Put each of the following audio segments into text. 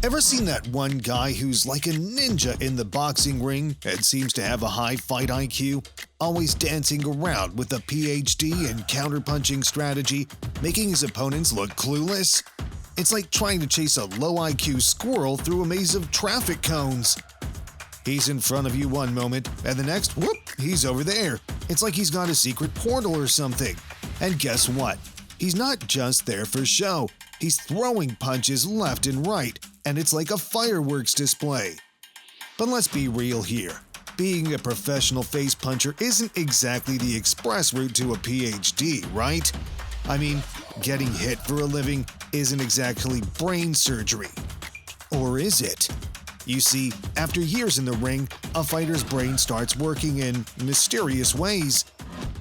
Ever seen that one guy who's like a ninja in the boxing ring and seems to have a high fight IQ? Always dancing around with a PhD in counterpunching strategy, making his opponents look clueless? It's like trying to chase a low IQ squirrel through a maze of traffic cones. He's in front of you one moment, and the next, whoop, he's over there. It's like he's got a secret portal or something. And guess what? He's not just there for show. He's throwing punches left and right, and it's like a fireworks display. But let's be real here. Being a professional face puncher isn't exactly the express route to a PhD, right? I mean, getting hit for a living isn't exactly brain surgery. Or is it? You see, after years in the ring, a fighter's brain starts working in mysterious ways.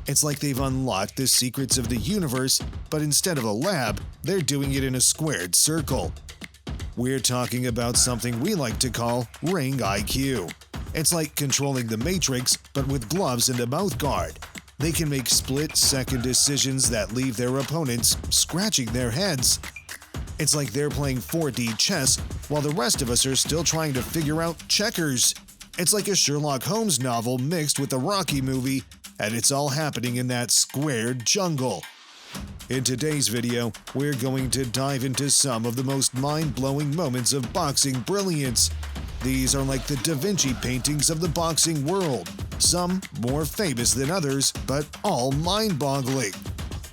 It's like they've unlocked the secrets of the universe, but instead of a lab, they're doing it in a squared circle. We're talking about something we like to call ring IQ. It's like controlling the Matrix, but with gloves and a mouth guard. They can make split-second decisions that leave their opponents scratching their heads. It's like they're playing 4D chess while the rest of us are still trying to figure out checkers. It's like a Sherlock Holmes novel mixed with a Rocky movie, and it's all happening in that squared jungle. In today's video, we're going to dive into some of the most mind-blowing moments of boxing brilliance. These are like the Da Vinci paintings of the boxing world, some more famous than others, but all mind-boggling.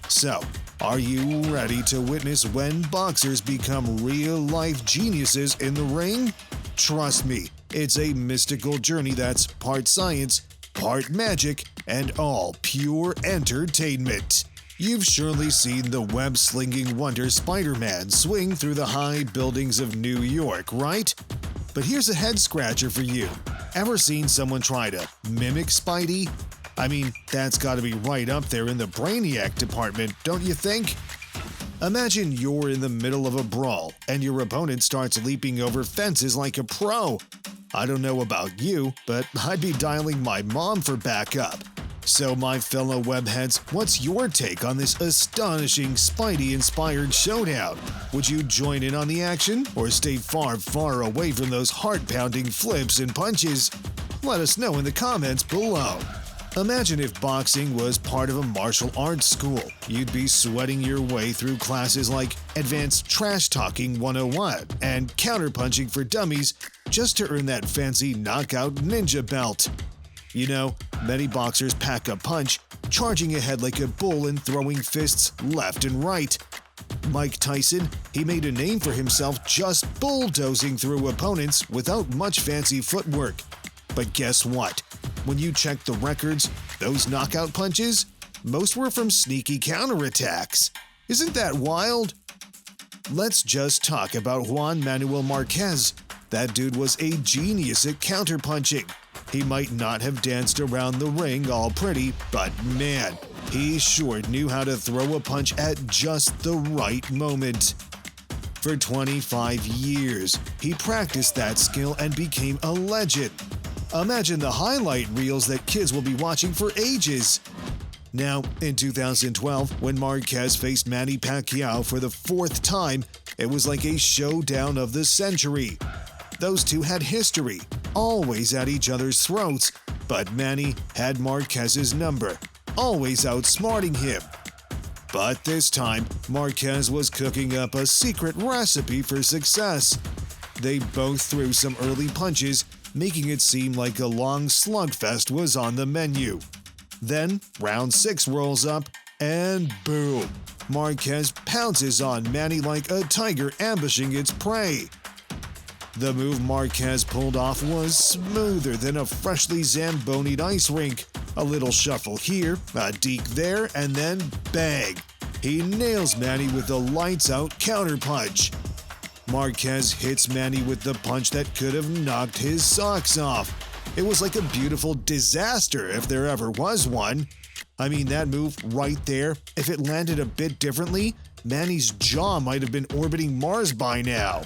So, are you ready to witness when boxers become real-life geniuses in the ring? Trust me, it's a mystical journey that's part science, part magic, and all pure entertainment. You've surely seen the web-slinging wonder Spider-Man swing through the high buildings of New York, right? But here's a head-scratcher for you. Ever seen someone try to mimic Spidey? I mean, that's gotta be right up there in the brainiac department, don't you think? Imagine you're in the middle of a brawl, and your opponent starts leaping over fences like a pro. I don't know about you, but I'd be dialing my mom for backup. So my fellow webheads, what's your take on this astonishing Spidey-inspired showdown? Would you join in on the action, or stay far, far away from those heart-pounding flips and punches? Let us know in the comments below. Imagine if boxing was part of a martial arts school. You'd be sweating your way through classes like Advanced Trash Talking 101 and Counterpunching for Dummies just to earn that fancy knockout ninja belt. You know, many boxers pack a punch, charging ahead like a bull and throwing fists left and right. Mike Tyson, he made a name for himself just bulldozing through opponents without much fancy footwork. But guess what? When you check the records, those knockout punches, most were from sneaky counterattacks. Isn't that wild? Let's just talk about Juan Manuel Marquez. That dude was a genius at counterpunching. He might not have danced around the ring all pretty, but man, he sure knew how to throw a punch at just the right moment. For 25 years, he practiced that skill and became a legend. Imagine the highlight reels that kids will be watching for ages. Now, in 2012, when Marquez faced Manny Pacquiao for the 4th time, it was like a showdown of the century. Those two had history, always at each other's throats, but Manny had Marquez's number, always outsmarting him. But this time, Marquez was cooking up a secret recipe for success. They both threw some early punches, making it seem like a long slugfest was on the menu. Then, round 6 rolls up, and boom! Marquez pounces on Manny like a tiger ambushing its prey. The move Marquez pulled off was smoother than a freshly zambonied ice rink. A little shuffle here, a deke there, and then bang! He nails Manny with a lights-out counterpunch. Marquez hits Manny with the punch that could have knocked his socks off. It was like a beautiful disaster if there ever was one. I mean, that move right there, if it landed a bit differently, Manny's jaw might have been orbiting Mars by now.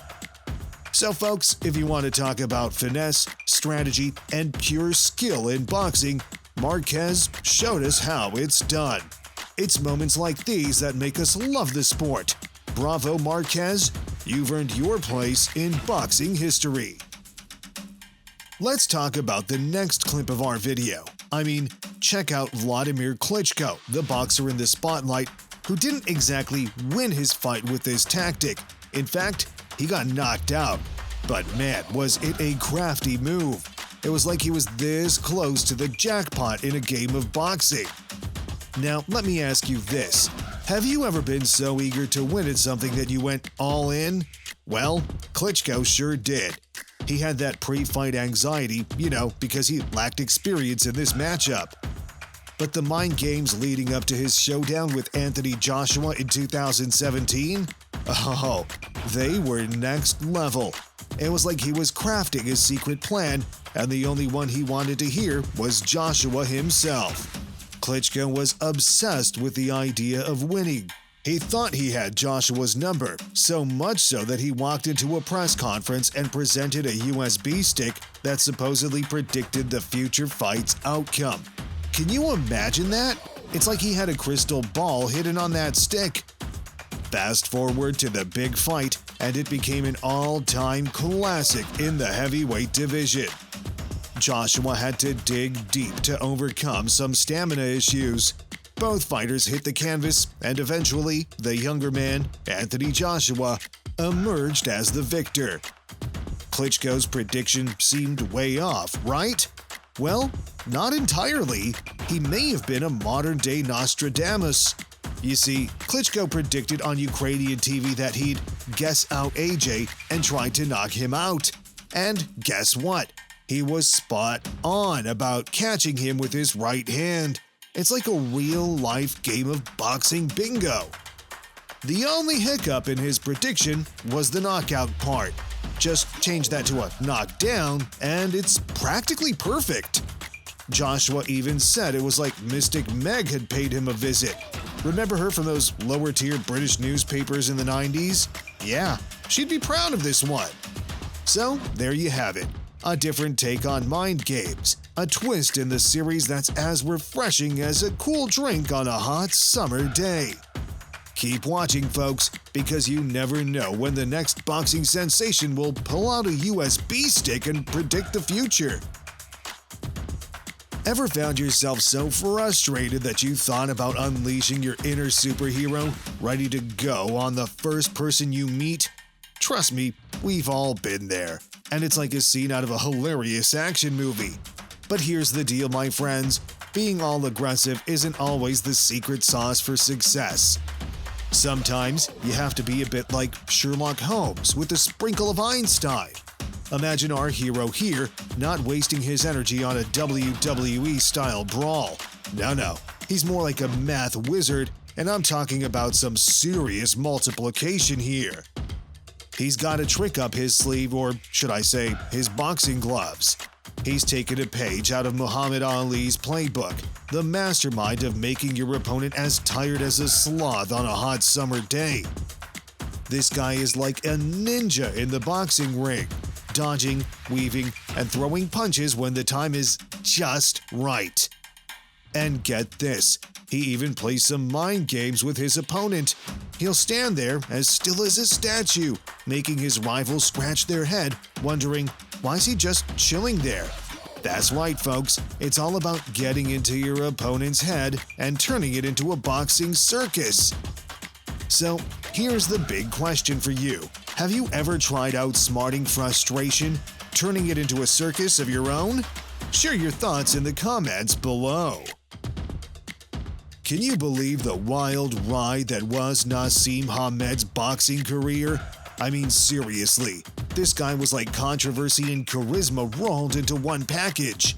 So folks, if you want to talk about finesse, strategy, and pure skill in boxing, Marquez showed us how it's done. It's moments like these that make us love the sport. Bravo, Marquez. you've earned your place in boxing history. Let's talk about the next clip of our video. Check out Vladimir Klitschko, the boxer in the spotlight, who didn't exactly win his fight with this tactic. In fact, he got knocked out. But man, was it a crafty move. It was like he was this close to the jackpot in a game of boxing. Now, let me ask you this. Have you ever been so eager to win at something that you went all in? Well, Klitschko sure did. He had that pre-fight anxiety, because he lacked experience in this matchup. But the mind games leading up to his showdown with Anthony Joshua in 2017? Oh, they were next level. It was like he was crafting his secret plan, and the only one he wanted to hear was Joshua himself. Klitschko was obsessed with the idea of winning. He thought he had Joshua's number, so much so that he walked into a press conference and presented a USB stick that supposedly predicted the future fight's outcome. Can you imagine that? It's like he had a crystal ball hidden on that stick. Fast forward to the big fight, and it became an all-time classic in the heavyweight division. Joshua had to dig deep to overcome some stamina issues. Both fighters hit the canvas, and eventually, the younger man, Anthony Joshua, emerged as the victor. Klitschko's prediction seemed way off, right? Well, not entirely. He may have been a modern-day Nostradamus. You see, Klitschko predicted on Ukrainian TV that he'd guess out AJ and try to knock him out. And guess what? He was spot on about catching him with his right hand. It's like a real-life game of boxing bingo. The only hiccup in his prediction was the knockout part. Just change that to a knockdown, and it's practically perfect. Joshua even said it was like Mystic Meg had paid him a visit. Remember her from those lower-tier British newspapers in the 90s? Yeah, she'd be proud of this one. So, there you have it. A different take on mind games. A twist in the series that's as refreshing as a cool drink on a hot summer day. Keep watching, folks, because you never know when the next boxing sensation will pull out a USB stick and predict the future. Ever found yourself so frustrated that you thought about unleashing your inner superhero, ready to go on the first person you meet? Trust me, we've all been there, and it's like a scene out of a hilarious action movie. But here's the deal, my friends. Being all aggressive isn't always the secret sauce for success. Sometimes you have to be a bit like Sherlock Holmes with a sprinkle of Einstein. Imagine our hero here not wasting his energy on a WWE-style brawl. No, he's more like a math wizard, and I'm talking about some serious multiplication here. He's got a trick up his sleeve, or should I say, his boxing gloves. He's taken a page out of Muhammad Ali's playbook, the mastermind of making your opponent as tired as a sloth on a hot summer day. This guy is like a ninja in the boxing ring, dodging, weaving, and throwing punches when the time is just right. And get this, he even plays some mind games with his opponent. He'll stand there as still as a statue, making his rival scratch their head, wondering, why is he just chilling there? That's right, folks. It's all about getting into your opponent's head and turning it into a boxing circus. So, here's the big question for you. Have you ever tried outsmarting frustration, turning it into a circus of your own? Share your thoughts in the comments below. Can you believe the wild ride that was Nasim Hamed's boxing career? I mean, seriously, this guy was like controversy and charisma rolled into one package.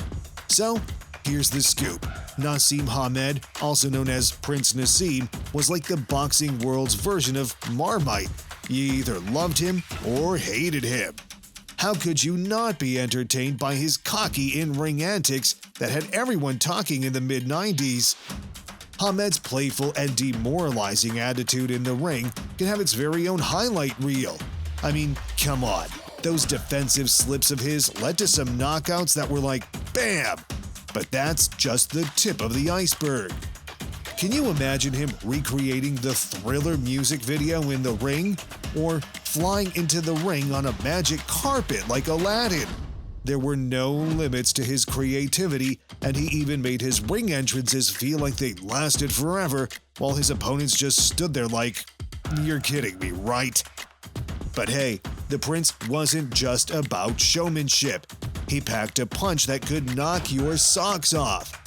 So, here's the scoop. Nasim Hamed, also known as Prince Nasim, was like the boxing world's version of Marmite. You either loved him or hated him. How could you not be entertained by his cocky in-ring antics that had everyone talking in the mid-90s? Hamed's playful and demoralizing attitude in the ring can have its very own highlight reel. I mean, come on. Those defensive slips of his led to some knockouts that were like, bam! But that's just the tip of the iceberg. Can you imagine him recreating the Thriller music video in the ring? Or flying into the ring on a magic carpet like Aladdin. There were no limits to his creativity, and he even made his ring entrances feel like they lasted forever, while his opponents just stood there like, "You're kidding me, right?" But hey, the prince wasn't just about showmanship. He packed a punch that could knock your socks off.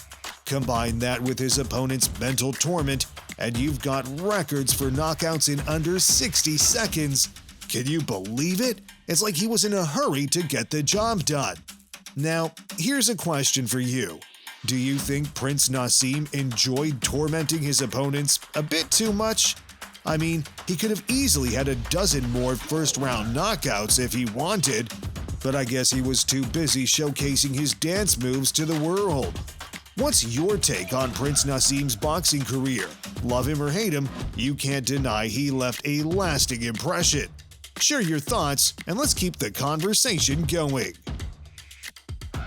Combine that with his opponent's mental torment, and you've got records for knockouts in under 60 seconds. Can you believe it? It's like he was in a hurry to get the job done. Now, here's a question for you. Do you think Prince Nasim enjoyed tormenting his opponents a bit too much? I mean, he could have easily had a dozen more first-round knockouts if he wanted, but I guess he was too busy showcasing his dance moves to the world. What's your take on Prince Nasim's boxing career? Love him or hate him, you can't deny he left a lasting impression. Share your thoughts, and let's keep the conversation going.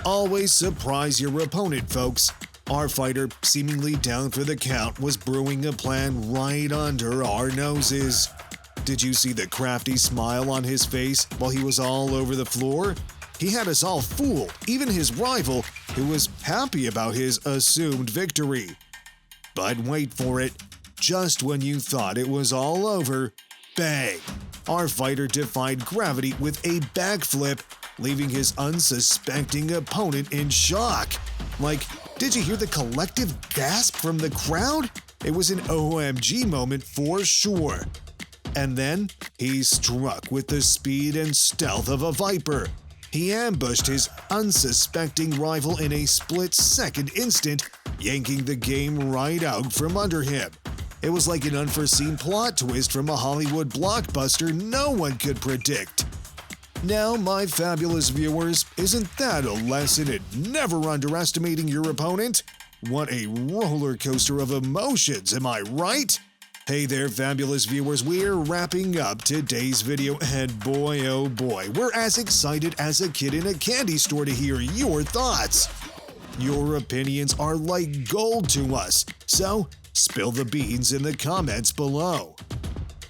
Always surprise your opponent, folks. Our fighter, seemingly down for the count, was brewing a plan right under our noses. Did you see the crafty smile on his face while he was all over the floor? He had us all fooled, even his rival, who was happy about his assumed victory. But wait for it. Just when you thought it was all over, bang! Our fighter defied gravity with a backflip, leaving his unsuspecting opponent in shock. Like, did you hear the collective gasp from the crowd? It was an OMG moment for sure. And then he struck with the speed and stealth of a viper. He ambushed his unsuspecting rival in a split-second instant, yanking the game right out from under him. It was like an unforeseen plot twist from a Hollywood blockbuster no one could predict. Now, my fabulous viewers, isn't that a lesson in never underestimating your opponent? What a roller coaster of emotions, am I right? Hey there, fabulous viewers, we're wrapping up today's video, and boy oh boy, we're as excited as a kid in a candy store to hear your thoughts. Your opinions are like gold to us, so spill the beans in the comments below.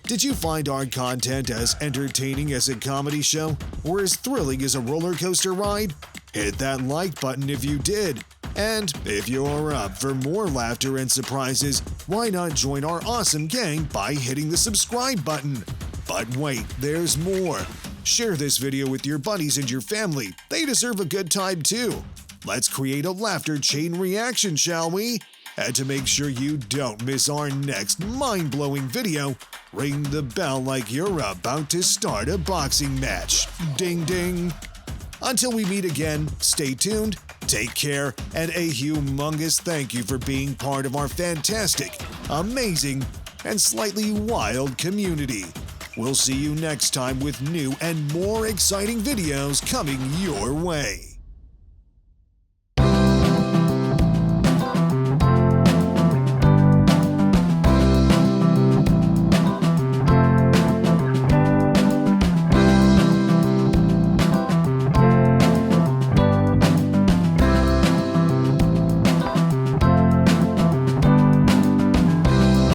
Did you find our content as entertaining as a comedy show, or as thrilling as a roller coaster ride? Hit that like button if you did. And if you're up for more laughter and surprises, why not join our awesome gang by hitting the subscribe button? But wait, there's more. Share this video with your buddies and your family. They deserve a good time too. Let's create a laughter chain reaction, shall we? And to make sure you don't miss our next mind-blowing video, ring the bell like you're about to start a boxing match. Ding ding! Until we meet again, stay tuned, take care, and a humongous thank you for being part of our fantastic, amazing, and slightly wild community. We'll see you next time with new and more exciting videos coming your way.